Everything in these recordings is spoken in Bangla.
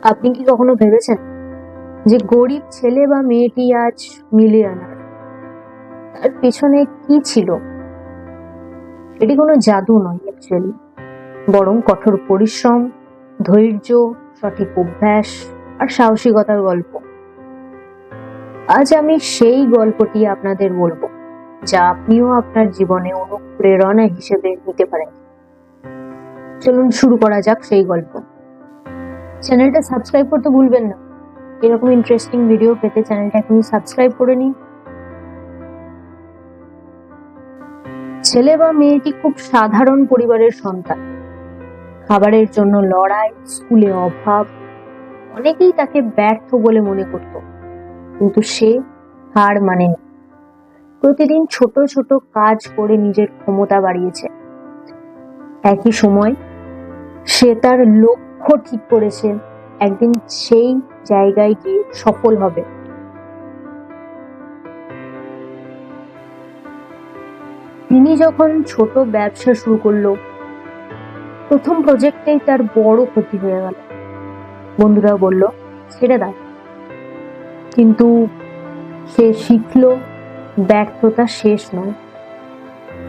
আপনি কি কখনো ভেবেছেন যে গরিব ছেলে বা মেয়েটি আজ মিলিয়নার, তার পেছনে কি ছিল? এটি কোনো জাদু নয় অ্যাকচুয়ালি, বরং কঠোর পরিশ্রম, ধৈর্য, সঠিক অভ্যাস আর সাহসিকতার গল্প। আজ আমি সেই গল্পটি আপনাদের বলবো, যা আপনিও আপনার জীবনে অনুপ্রেরণা হিসেবে নিতে পারেন। চলুন শুরু করা যাক সেই গল্প। চ্যানেলটা সাবস্ক্রাইব করতে ভুলবেন না। এরকম ইন্টারেস্টিং ভিডিও পেতে চ্যানেলটা এখনই সাবস্ক্রাইব করে নিন। ছেলে বা মেয়েটি খুব সাধারণ পরিবারের সন্তান। খাবারের জন্য লড়াই, স্কুলে অভাব, অনেকেই তাকে ব্যর্থ বলে মনে করত, কিন্তু সে হার মানেনি। প্রতিদিন ছোট ছোট কাজ করে নিজের ক্ষমতা বাড়িয়েছে। একই সময় সে তার লক্ষ্য ঠিক করেছে, একদিন সেই জায়গায় গিয়ে সফল হবে। তিনি যখন ছোট ব্যবসা শুরু করলো, প্রথম প্রজেক্টেই তার বড় ক্ষতি হয়ে গেল। বন্ধুরা বলল, ছেড়ে দাও। কিন্তু সে শিখলো ব্যর্থতা শেষ নয়,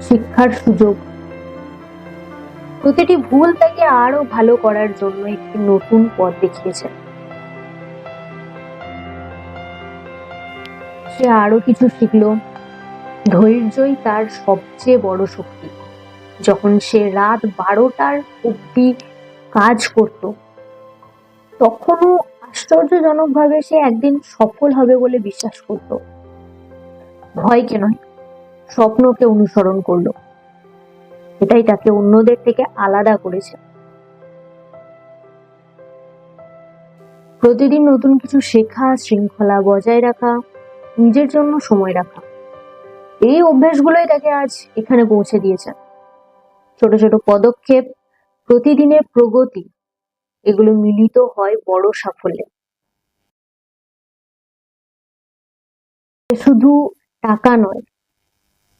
শিক্ষার সুযোগ। প্রতিটি ভুল তাকে আরো ভালো করার জন্য একটি নতুন পথ দেখিয়েছে। সে আরো কিছু শিখলো। ধৈর্যই তার সবচেয়ে বড় শক্তি। যখন সে রাত 12টার অব্দি কাজ করত, তখনও আশ্চর্যজনকভাবে সে একদিন সফল হবে বলে বিশ্বাস করত। ভয়কে নয়, স্বপ্নকে অনুসরণ করলো। এটাই তাকে অন্যদের থেকে আলাদা করেছে। প্রতিদিন নতুন কিছু শেখা, শৃঙ্খলা বজায় রাখা, নিজের জন্য সময় রাখা, এই অভ্যাসগুলোই তাকে আজ এখানে পৌঁছে দিয়েছে। ছোট ছোট পদক্ষেপ, প্রতিদিনের প্রগতি, এগুলো মিলিত হয় বড় সাফল্যে। শুধু টাকা নয়,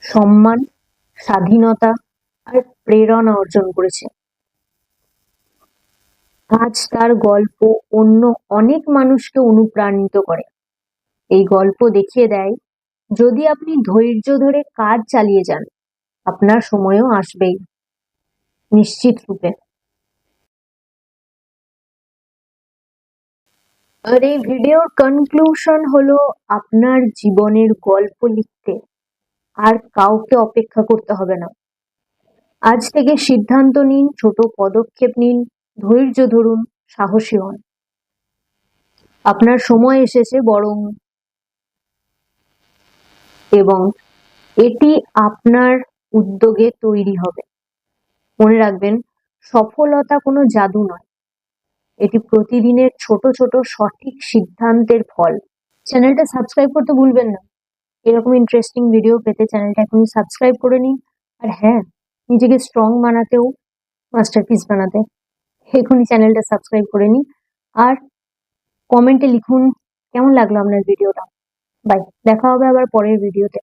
সম্মান, স্বাধীনতা আর প্রেরণা অর্জন করেছে। আজ তার গল্প অন্য অনেক মানুষকে অনুপ্রাণিত করে। এই গল্প দেখিয়ে দেয়, যদি আপনি ধৈর্য ধরে কাজ চালিয়ে যান, আপনার সময়ও আসবেই, নিশ্চিত রূপে। আর এই ভিডিওর কনক্লুশন হলো, আপনার জীবনের গল্প লিখতে আর কাউকে অপেক্ষা করতে হবে না। আজ থেকে সিদ্ধান্ত নিন, ছোট পদক্ষেপ নিন, ধৈর্য ধরুন, সাহসী হন। আপনার সময় এসেছে, এবং এটি আপনার উদ্যোগে তৈরি হবে। মনে রাখবেন, সফলতা কোনো জাদু নয়, এটি প্রতিদিনের ছোট ছোট সঠিক সিদ্ধান্তের ফল। চ্যানেলটা সাবস্ক্রাইব করতে ভুলবেন না। এরকম ইন্টারেস্টিং ভিডিও পেতে চ্যানেলটা এখনই সাবস্ক্রাইব করে নিন। আর হ্যাঁ, নিজেকে স্ট্রং বানাতেও, মাস্টারপিস বানাতে এখনই চ্যানেলটা সাবস্ক্রাইব করে নিন। আর কমেন্টে লিখুন কেমন লাগলো আপনার ভিডিওটা। বাই, দেখা হবে আবার পরের ভিডিওতে।